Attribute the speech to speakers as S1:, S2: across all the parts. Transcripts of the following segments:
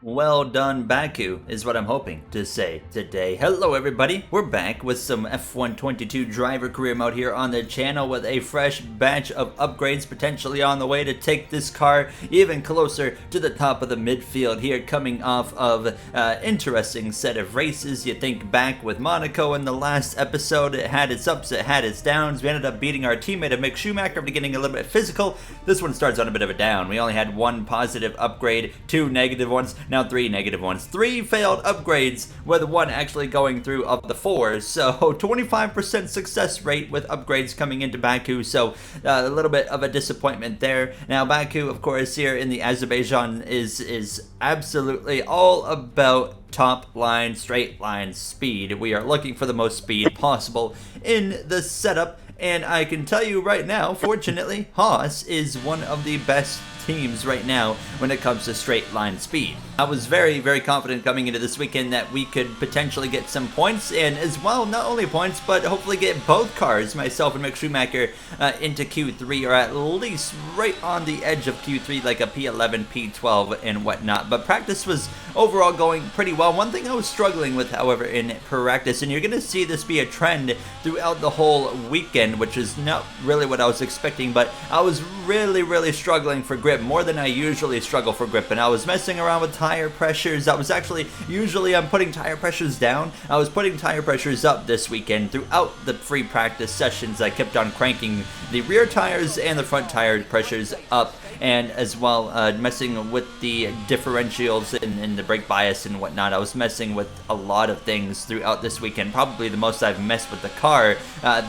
S1: Well done, Baku, is what I'm hoping to say today. Hello, everybody. We're back with some F122 driver career mode here on the channel with a fresh batch of upgrades potentially on the way to take this car even closer to the top of the midfield here, coming off of interesting set of races. You think back with Monaco in the last episode, it had its ups, it had its downs. We ended up beating our teammate of Mick Schumacher after getting a little bit physical. This one starts on a bit of a down. We only had one positive upgrade, two negative ones. Now three negative ones. Three failed upgrades, with one actually going through of the four. So 25% success rate with upgrades coming into Baku. So a little bit of a disappointment there. Now Baku, of course, here in the Azerbaijan is absolutely all about top line, straight line speed. We are looking for the most speed possible in the setup. And I can tell you right now, fortunately, Haas is one of the best teams right now when it comes to straight line speed. I was very, very confident coming into this weekend that we could potentially get some points, and as well, not only points, but hopefully get both cars, myself and Mick Schumacher, into Q3, or at least right on the edge of Q3, like a P11, P12, and whatnot. But practice was overall going pretty well. One thing I was struggling with, however, in practice, and you're going to see this be a trend throughout the whole weekend, which is not really what I was expecting, but I was really struggling for grip, more than I usually struggle for grip, and I was messing around with tire pressures. I was actually, usually I'm putting tire pressures down. I was putting tire pressures up this weekend. Throughout the free practice sessions, I kept on cranking the rear tires and the front tire pressures up, and as well messing with the differentials and the brake bias and whatnot. I was messing with a lot of things throughout this weekend, probably the most I've messed with the car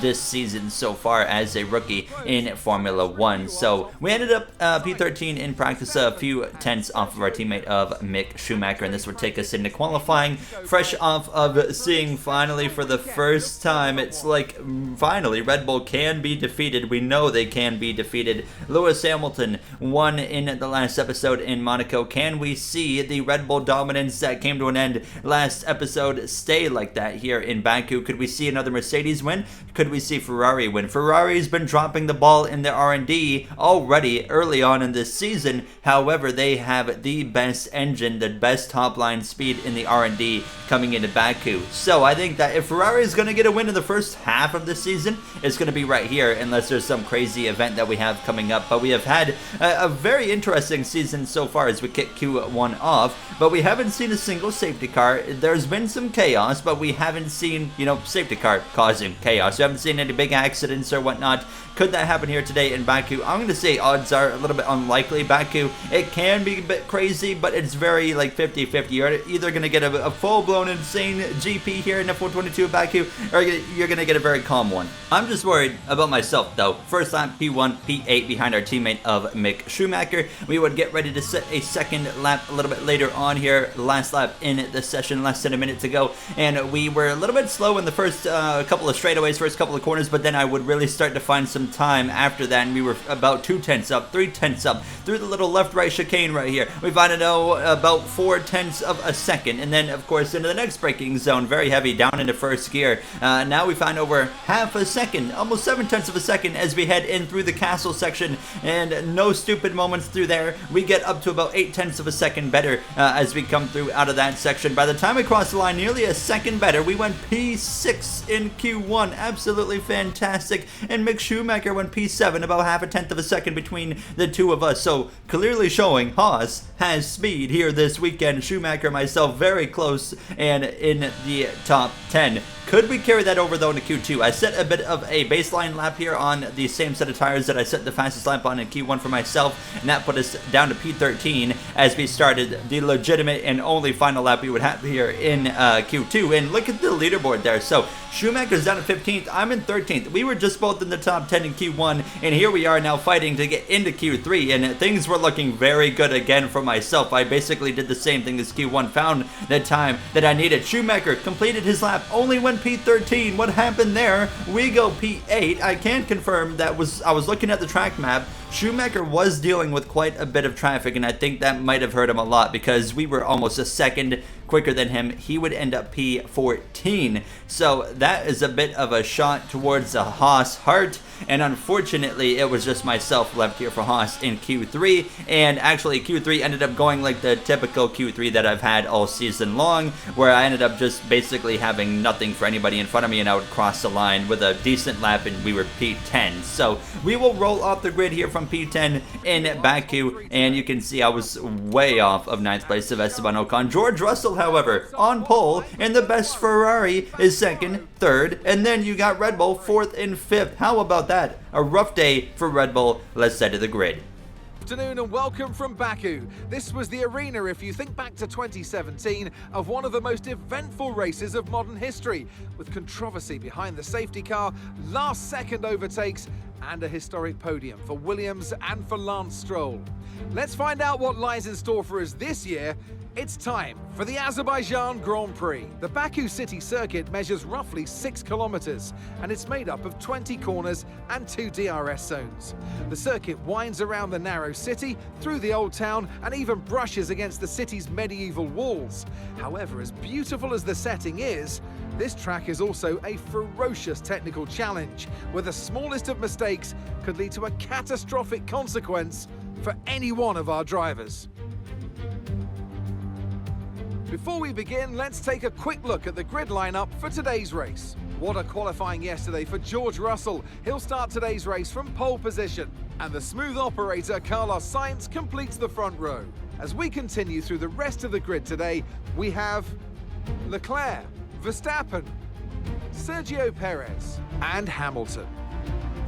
S1: this season so far as a rookie in Formula 1. So we ended up P13 in practice, a few tenths off of our teammate of Mick Schumacher, and this would take us into qualifying, fresh off of seeing finally for the first time, it's like finally Red Bull can be defeated. We know they can be defeated. Lewis Hamilton won in the last episode in Monaco. Can we see the Red Bull dominance that came to an end last episode stay like that here in Baku? Could we see another Mercedes win? Could we see Ferrari win? Ferrari's been dropping the ball in their R&D already early on in this season. However, they have the best engine, the best top line speed in the R&D coming into Baku. So I think that if Ferrari is going to get a win in the first half of the season, it's going to be right here, unless there's some crazy event that we have coming up. But we have had a very interesting season so far as we kick Q1 off, but we haven't seen a single safety car. There's been some chaos, but we haven't seen, safety car causing chaos. We haven't seen any big accidents or whatnot. Could that happen here today in Baku? I'm going to say odds are a little bit unlikely. Baku, it can be a bit crazy, but it's very like 50-50. You're either going to get a full-blown insane GP here in F122 Baku, or you're going to get a very calm one. I'm just worried about myself, though. First lap, P1, P8 behind our teammate of Mick Schumacher. We would get ready to set a second lap a little bit later on here. Last lap in the session, less than a minute to go, and we were a little bit slow in the first couple of straightaways, first couple of corners, but then I would really start to find some time after that, and we were about 2 tenths up, 3 tenths up through the little left-right chicane right here. We find about 4 tenths of a second, and then of course into the next braking zone, very heavy down into first gear. Now we find over half a second, almost 7 tenths of a second as we head in through the castle section, and no stupid moments through there. We get up to about 8 tenths of a second better as we come through out of that section. By the time we cross the line, nearly a second better. We went P6 in Q1, absolutely fantastic, and Mick Schumacher went P7, about half a tenth of a second between the two of us. So clearly showing Haas has speed here this weekend. Schumacher and myself very close and in the top 10. Could we carry that over though into Q2? I set a bit of a baseline lap here on the same set of tires that I set the fastest lap on in Q1 for myself, and that put us down to P13 as we started the legitimate and only final lap we would have here in Q2. And look at the leaderboard there. So Schumacher's down at 15th, I'm in 13th. We were just both in the top 10 in Q1, and here we are now fighting to get into Q3, and things were looking very good again for myself. I basically did the same thing as Q1, found the time that I needed. Schumacher completed his lap, only went P13. What happened there? We go P8. I can confirm that I was looking at the track map. Schumacher was dealing with quite a bit of traffic, and I think that might have hurt him a lot because we were almost a second quicker than him, he would end up P14. So that is a bit of a shot towards the Haas heart, and unfortunately it was just myself left here for Haas in Q3, and actually Q3 ended up going like the typical Q3 that I've had all season long, where I ended up just basically having nothing for anybody in front of me, and I would cross the line with a decent lap and we were P10. So we will roll off the grid here from P10 in Baku, and you can see I was way off of 9th place of Esteban Ocon. George Russell, however, on pole, and the best Ferrari is 2nd, 3rd, and then you got Red Bull 4th and 5th. How about that? A rough day for Red Bull. Let's head to the grid.
S2: Afternoon and welcome from Baku. This was the arena, if you think back to 2017, of one of the most eventful races of modern history, with controversy behind the safety car, last-second overtakes, and a historic podium for Williams and for Lance Stroll. Let's find out what lies in store for us this year. It's time for the Azerbaijan Grand Prix. The Baku city circuit measures roughly 6 kilometers, and it's made up of 20 corners and 2 DRS zones. The circuit winds around the narrow city, through the old town, and even brushes against the city's medieval walls. However, as beautiful as the setting is, this track is also a ferocious technical challenge, where the smallest of mistakes could lead to a catastrophic consequence for any one of our drivers. Before we begin, let's take a quick look at the grid lineup for today's race. What a qualifying yesterday for George Russell. He'll start today's race from pole position. And the smooth operator Carlos Sainz completes the front row. As we continue through the rest of the grid today, we have Leclerc, Verstappen, Sergio Perez, and Hamilton.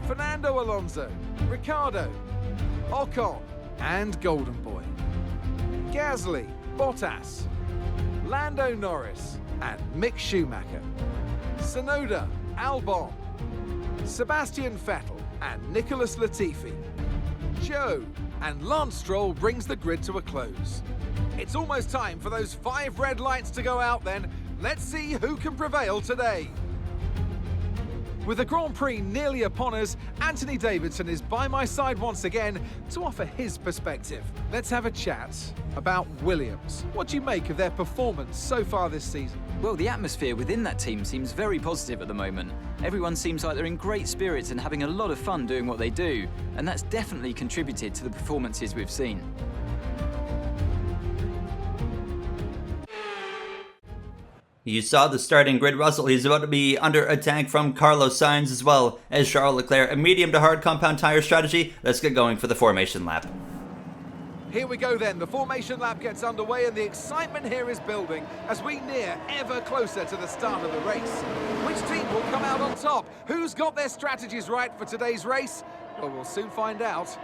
S2: Fernando Alonso, Ricciardo, Ocon, and Golden Boy. Gasly, Bottas, Lando Norris, and Mick Schumacher. Tsunoda, Albon, Sebastian Vettel, and Nicholas Latifi. Joe and Lance Stroll brings the grid to a close. It's almost time for those 5 red lights to go out then. Let's see who can prevail today. With the Grand Prix nearly upon us, Anthony Davidson is by my side once again to offer his perspective. Let's have a chat about Williams. What do you make of their performance so far this season?
S3: Well, the atmosphere within that team seems very positive at the moment. Everyone seems like they're in great spirits and having a lot of fun doing what they do, and that's definitely contributed to the performances we've seen.
S1: You saw the starting grid. Russell, he's about to be under attack from Carlos Sainz as well as Charles Leclerc. A medium to hard compound tire strategy. Let's get going for the formation lap.
S2: Here we go then. The formation lap gets underway and the excitement here is building as we near ever closer to the start of the race. Which team will come out on top? Who's got their strategies right for today's race? Well, we'll soon find out.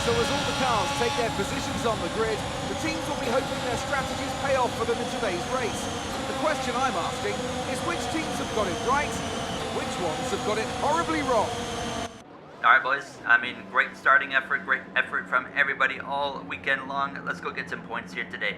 S2: So as all the cars take their positions on the grid, the teams will be hoping their strategies pay off for them in today's race. The question I'm asking is which teams have got it right, and which ones have got it horribly wrong?
S1: All right, boys. Great starting effort, great effort from everybody all weekend long. Let's go get some points here today.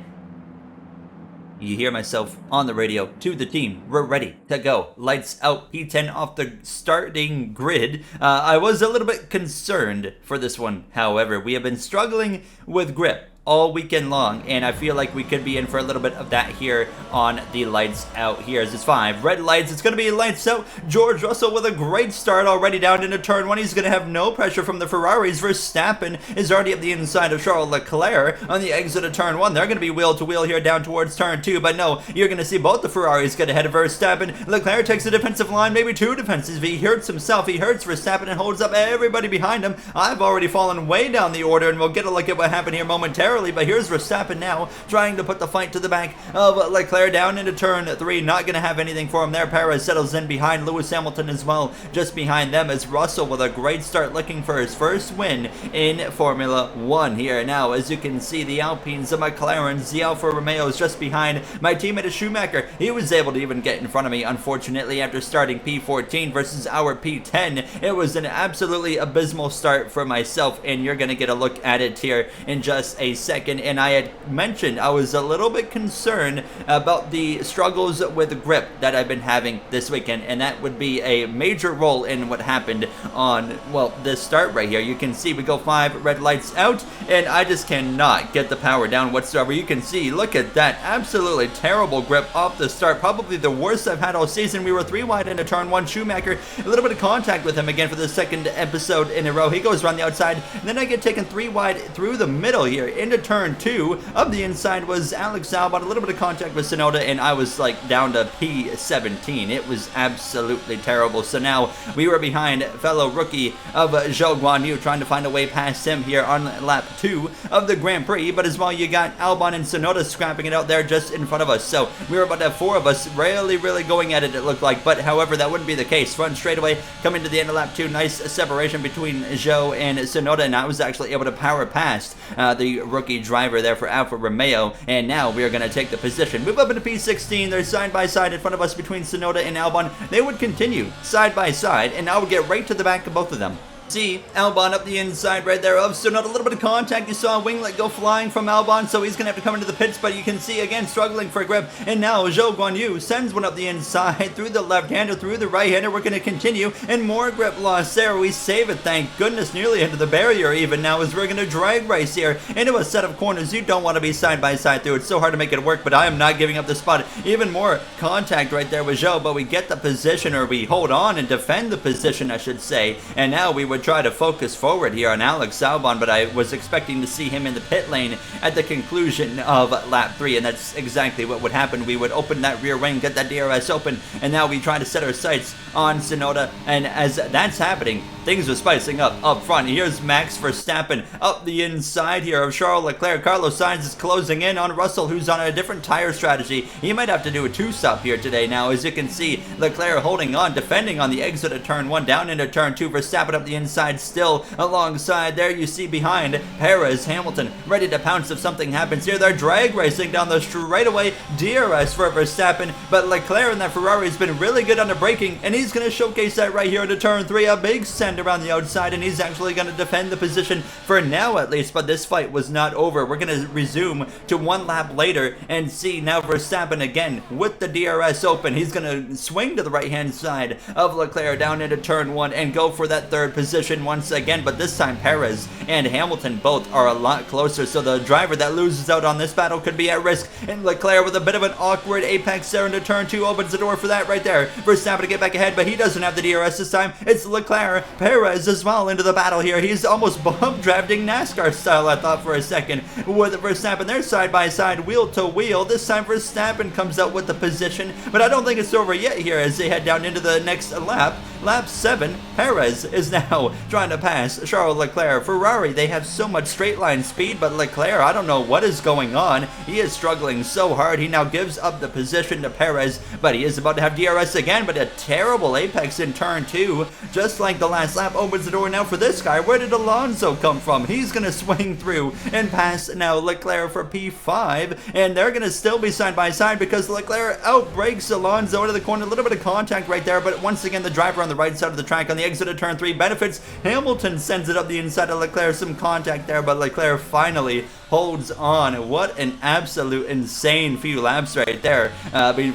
S1: You hear myself on the radio to the team. We're ready to go. Lights out. P10 off the starting grid. I was a little bit concerned for this one. However, we have been struggling with grip all weekend long, and I feel like we could be in for a little bit of that here on the lights out here. As it's 5 red lights, it's going to be lights out. George Russell with a great start already down into turn 1. He's going to have no pressure from the Ferraris. Verstappen is already up the inside of Charles Leclerc on the exit of turn 1. They're going to be wheel to wheel here down towards turn 2, but no, you're going to see both the Ferraris get ahead of Verstappen. Leclerc takes the defensive line, maybe 2 defensive. He hurts himself, he hurts Verstappen and holds up everybody behind him. I've already fallen way down the order, and we'll get a look at what happened here momentarily. But here's Verstappen now trying to put the fight to the back of Leclerc down into turn 3. Not going to have anything for him there. Perez settles in behind Lewis Hamilton as well. Just behind them is Russell with a great start, looking for his first win in Formula 1 here. Now, as you can see, the Alpines, the McLarens, the Alfa Romeos just behind my teammate Schumacher. He was able to even get in front of me, unfortunately, after starting P14 versus our P10. It was an absolutely abysmal start for myself, and you're going to get a look at it here in just a second, and I had mentioned I was a little bit concerned about the struggles with grip that I've been having this weekend, and that would be a major role in what happened on, well, this start right here. You can see we go 5 red lights out, and I just cannot get the power down whatsoever. You can see, look at that, absolutely terrible grip off the start, probably the worst I've had all season. We were 3 wide into turn 1. Schumacher, a little bit of contact with him again for the second episode in a row. He goes around the outside, and then I get taken 3 wide through the middle here into turn 2. Up the inside was Alex Albon, a little bit of contact with Tsunoda, and I was like down to P17. It was absolutely terrible. So now we were behind fellow rookie of Zhou Guanyu, trying to find a way past him here on lap 2 of the Grand Prix, but as well you got Albon and Tsunoda scrapping it out there just in front of us. So we were about to have 4 of us really going at it, it looked like, but however that wouldn't be the case. Front straightaway coming to the end of lap 2, nice separation between Zhou and Tsunoda, and I was actually able to power past the rookie driver there for Alfa Romeo, and now we are going to take the position. Move up into P16, they're side by side in front of us between Tsunoda and Albon. They would continue side by side, and I would get right to the back of both of them. See Albon up the inside right there of Tsunoda, a little bit of contact. You saw a winglet go flying from Albon, so he's going to have to come into the pits, but you can see again struggling for grip, and now Zhou Guanyu sends one up the inside through the left-hander, through the right-hander. We're going to continue, and more grip loss there. We save it, thank goodness, nearly into the barrier even now, as we're going to drag race here into a set of corners. You don't want to be side by side through. It's so hard to make it work, but I am not giving up the spot. Even more contact right there with Zhou, but we get the position, or we hold on and defend the position, I should say, and now we would try to focus forward here on Alex Albon, but I was expecting to see him in the pit lane at the conclusion of lap 3, and that's exactly what would happen. We would open that rear wing, get that DRS open, and now we try to set our sights on Tsunoda, and as that's happening, things are spicing up front. Here's Max Verstappen up the inside here of Charles Leclerc. Carlos Sainz is closing in on Russell, who's on a different tire strategy. He might have to do a 2-stop here today now. As you can see, Leclerc holding on, defending on the exit of turn 1, down into turn 2. Verstappen up the inside, still alongside. There you see behind Perez, Hamilton ready to pounce if something happens here. They're drag racing down the straightaway. DRS for Verstappen, but Leclerc in that Ferrari has been really good under braking, and he's going to showcase that right here into turn 3. A big send around the outside, and he's actually going to defend the position for now at least, but this fight was not over. We're going to resume to 1 lap later and see now Verstappen again with the DRS open. He's going to swing to the right hand side of Leclerc down into turn 1 and go for that 3rd position once again, but this time Perez and Hamilton both are a lot closer, so the driver that loses out on this battle could be at risk, and Leclerc with a bit of an awkward apex there into turn 2 opens the door for that right there. Verstappen to get back ahead, but he doesn't have the DRS this time. It's Leclerc, Perez as well into the battle here. He's almost bump drafting NASCAR style, I thought for a second, with Verstappen. They're side by side, wheel to wheel. This time Verstappen comes out with the position, but I don't think it's over yet here as they head down into the next lap. Lap 7, Perez is now trying to pass Charles Leclerc. Ferrari, they have so much straight line speed, but Leclerc, I don't know what is going on. He is struggling so hard. He now gives up the position to Perez, but he is about to have DRS again, but a terrible apex in turn 2, just like the last lap. Opens the door now for this guy. Where did Alonso come from? He's going to swing through and pass now Leclerc for P5, and they're going to still be side by side because Leclerc outbrakes Alonso into the corner. A little bit of contact right there, but once again the driver on the right side of the track on the exit of turn 3 benefits. Hamilton sends it up the inside of Leclerc. Some contact there, but Leclerc finally holds on. What an absolute insane few laps right there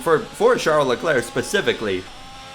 S1: for Charles Leclerc specifically.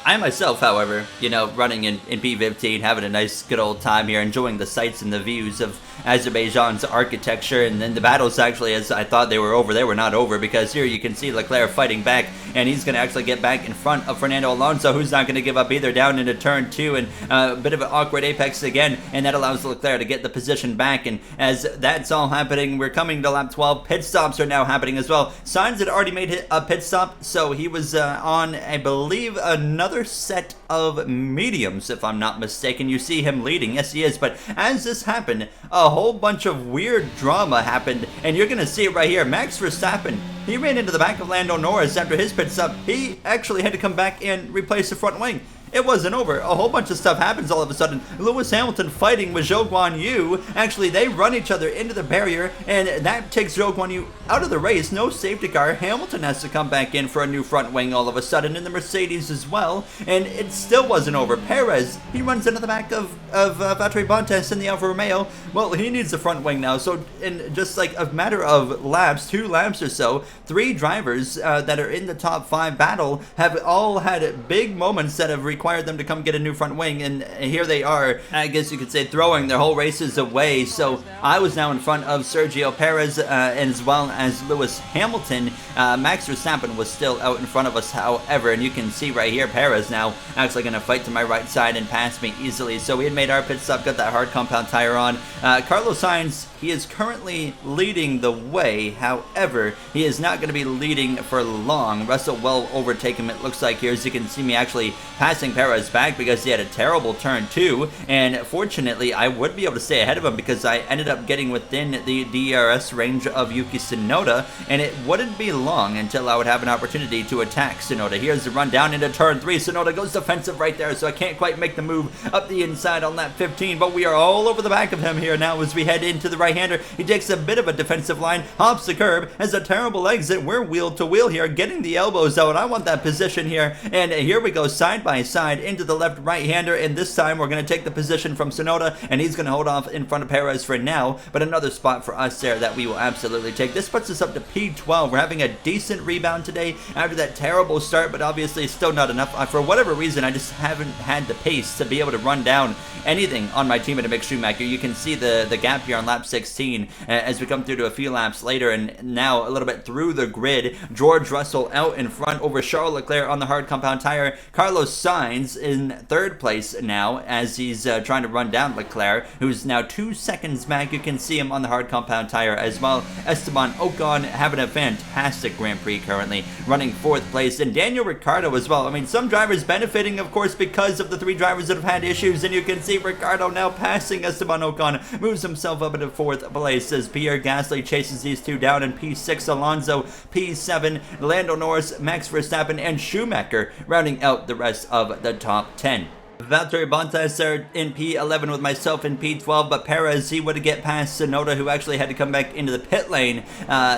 S1: I myself, however, you know, running in P15, having a nice good old time here, enjoying the sights and the views of Azerbaijan's architecture, and then the battles actually, as I thought they were over, they were not over, because here you can see Leclerc fighting back, and he's going to actually get back in front of Fernando Alonso, who's not going to give up either, down into turn 2, and a bit of an awkward apex again, and that allows Leclerc to get the position back, and as that's all happening, we're coming to lap 12, pit stops are now happening as well. Sainz had already made a pit stop, so he was on, I believe, another set of mediums, if I'm not mistaken. You see him leading, yes he is, but as this happened, a whole bunch of weird drama happened, and you're gonna see it right here. Max Verstappen, he ran into the back of Lando Norris after his pit stop. He actually had to come back and replace the front wing. it wasn't over. A whole bunch of stuff happens all of a sudden. Lewis Hamilton fighting with Zhou Guanyu. Actually, they run each other into the barrier, and that takes Zhou Guanyu out of the race. No safety car. Hamilton has to come back in for a new front wing all of a sudden, in the Mercedes as well, and it still wasn't over. Perez, he runs into the back of Valtteri Bottas in the Alfa Romeo. Well, he needs the front wing now, so in just like a matter of laps, 2 laps or so, 3 drivers that are in the top 5 battle have all had big moments that have required them to come get a new front wing, and here they are, I guess you could say, throwing their whole races away. So I was now in front of Sergio Perez as well as Lewis Hamilton. Max Verstappen was still out in front of us, however, and you can see right here, Perez now actually going to fight to my right side and pass me easily. So we had made our pit stop, got that hard compound tire on. Carlos Sainz, he is currently leading the way. However, he is not going to be leading for long. Russell will overtake him, it looks like here, as you can see me actually passing Perez back because he had a terrible turn too. And fortunately, I would be able to stay ahead of him because I ended up getting within the DRS range of Yuki Tsunoda, and it wouldn't be long until I would have an opportunity to attack Tsunoda. Here's the run down into turn 3. Tsunoda goes defensive right there, so I can't quite make the move up the inside on lap 15, but we are all over the back of him here now as we head into the right-hander. He takes a bit of a defensive line, hops the curb, has a terrible exit. We're wheel to wheel here, getting the elbows out. I want that position here, and here we go side by side into the left right-hander, and this time we're going to take the position from Tsunoda, and he's going to hold off in front of Perez for now, but another spot for us there that we will absolutely take. This puts us up to P12. We're having a decent rebound today after that terrible start, but obviously still not enough. For whatever reason, I just haven't had the pace to be able to run down anything on my team at Mick Schumacher. You can see the gap here on lap 16 as we come through to a few laps later, and now a little bit through the grid. George Russell out in front over Charles Leclerc on the hard compound tire. Carlos Sainz in 3rd place now as he's trying to run down Leclerc, who's now 2 seconds back. You can see him on the hard compound tire as well. Esteban Ocon having a fantastic Grand Prix currently, running 4th place, and Daniel Ricciardo as well. I mean, some drivers benefiting, of course, because of the 3 drivers that have had issues, and you can see Ricciardo now passing Esteban Ocon, moves himself up into 4th place as Pierre Gasly chases these 2 down in P6, Alonso P7, Lando Norris, Max Verstappen, and Schumacher rounding out the rest of the top 10. Valtteri Bottas are in P11 with myself in P12, but Perez, he would get past Tsunoda, who actually had to come back into the pit lane.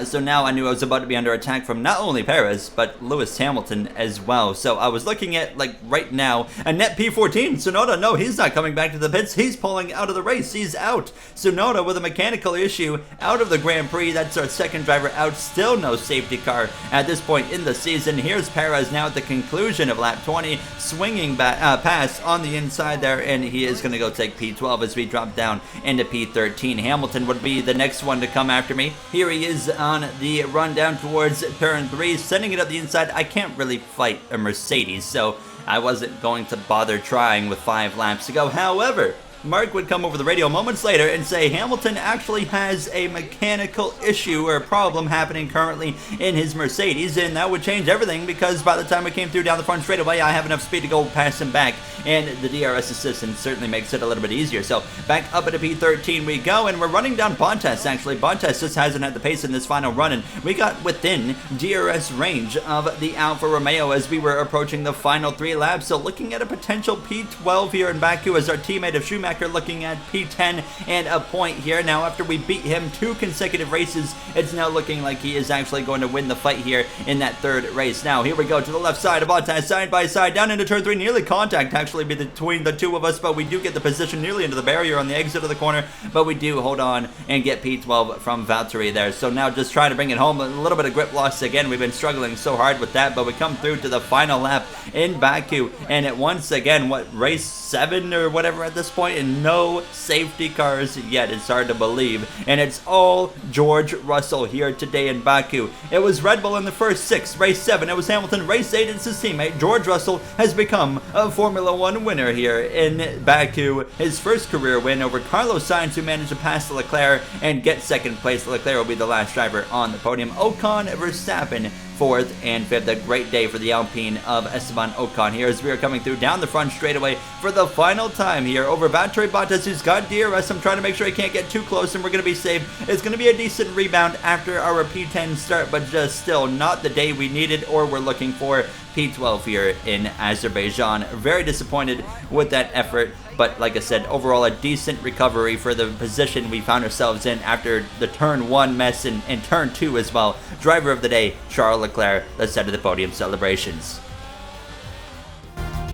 S1: So now I knew I was about to be under attack from not only Perez, but Lewis Hamilton as well. So I was looking at, like, right now, a net P14. Tsunoda, no, he's not coming back to the pits. He's pulling out of the race. He's out. Tsunoda with a mechanical issue out of the Grand Prix. That's our 2nd driver out. Still no safety car at this point in the season. Here's Perez now at the conclusion of lap 20, swinging back past on the inside there, and he is going to go take P12 as we drop down into P13. Hamilton would be the next one to come after me. Here he is on the run down towards turn 3, sending it up the inside. I can't really fight a Mercedes, so I wasn't going to bother trying with 5 laps to go. However, Mark would come over the radio moments later and say Hamilton actually has a mechanical issue or problem happening currently in his Mercedes, and that would change everything because by the time we came through down the front straightaway, I have enough speed to go past him back, and the DRS assistant certainly makes it a little bit easier. So back up into P13 we go, and we're running down Bottas. Actually, Bottas just hasn't had the pace in this final run, and we got within DRS range of the Alfa Romeo as we were approaching the final 3 laps. So looking at a potential P12 here in Baku as our teammate of Schumacher looking at P10 and a point here. Now after we beat him 2 consecutive races, it's now looking like he is actually going to win the fight here in that 3rd race. Now here we go to the left side of Bottas, side by side down into turn 3, nearly contact actually between the 2 of us, but we do get the position nearly into the barrier on the exit of the corner, but we do hold on and get P12 from Valtteri there. So now just trying to bring it home. A little bit of grip loss again. We've been struggling so hard with that, but we come through to the final lap in Baku, and it once again, what, race 7 or whatever at this point, and no safety cars yet. It's hard to believe, and it's all George Russell here today in Baku. It was Red Bull in the first 6, race 7 it was Hamilton, race 8 it's his teammate. George Russell has become a Formula 1 winner here in Baku, his first career win over Carlos Sainz, who managed to pass Leclerc and get 2nd place. Leclerc will be the last driver on the podium. Ocon, Verstappen 4th and 5th. A great day for the Alpine of Esteban Ocon here as we are coming through down the front straightaway for the final time here over Valtteri Bottas, who's got DRS. I'm trying to make sure he can't get too close, and we're going to be safe. It's going to be a decent rebound after our P10 start, but just still not the day we needed or were looking for. P12 here in Azerbaijan. Very disappointed with that effort, but like I said, overall a decent recovery for the position we found ourselves in after the turn 1 mess and turn 2 as well. Driver of the day, Charles Leclerc, the set of the podium celebrations.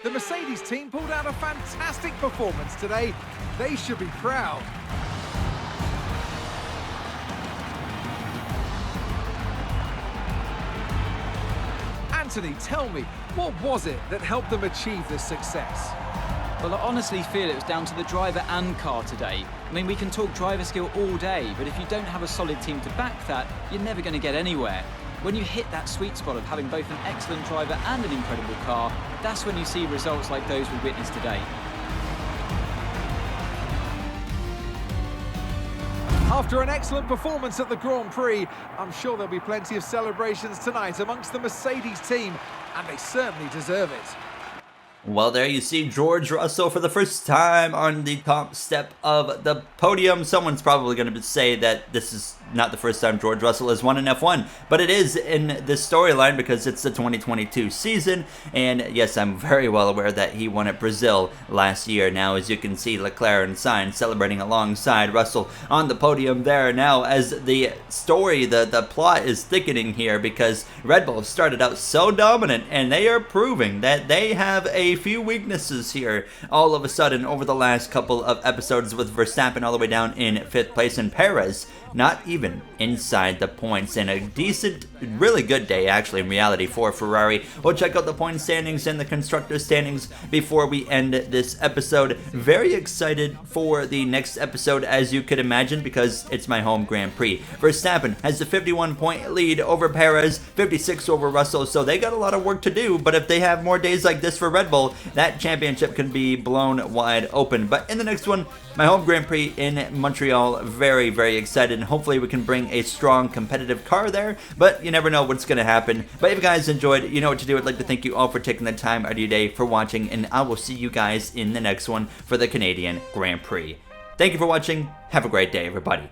S2: The Mercedes team pulled out a fantastic performance today. They should be proud. Anthony, tell me, what was it that helped them achieve this success?
S3: Well, I honestly feel it was down to the driver and car today. I mean, we can talk driver skill all day, but if you don't have a solid team to back that, you're never going to get anywhere. When you hit that sweet spot of having both an excellent driver and an incredible car, that's when you see results like those we witnessed today.
S2: After an excellent performance at the Grand Prix, I'm sure there'll be plenty of celebrations tonight amongst the Mercedes team, and they certainly deserve it.
S1: Well, there you see George Russell for the first time on the top step of the podium. Someone's probably going to say that this is not the first time George Russell has won an F1, but it is in this storyline because it's the 2022 season, and yes, I'm very well aware that he won at Brazil last year. Now, as you can see, Leclerc and Sainz celebrating alongside Russell on the podium there. Now, as the story, the plot is thickening here because Red Bull started out so dominant, and they are proving that they have a few weaknesses here all of a sudden over the last couple of episodes, with Verstappen all the way down in 5th place and Perez not even inside the points. And a decent, really good day actually in reality for Ferrari. We'll check out the point standings and the constructor standings before we end this episode. Very excited for the next episode, as you could imagine, because it's my home Grand Prix. Verstappen has a 51-point lead over Perez, 56 over Russell, so they got a lot of work to do, but if they have more days like this for Red Bull, that championship can be blown wide open. But in the next one, my home Grand Prix in Montreal, very, very excited, and hopefully we can bring a strong competitive car there, but you never know what's going to happen. But if you guys enjoyed, you know what to do. I'd like to thank you all for taking the time out of your day for watching, and I will see you guys in the next one for the Canadian Grand Prix. Thank you for watching. Have a great day, everybody.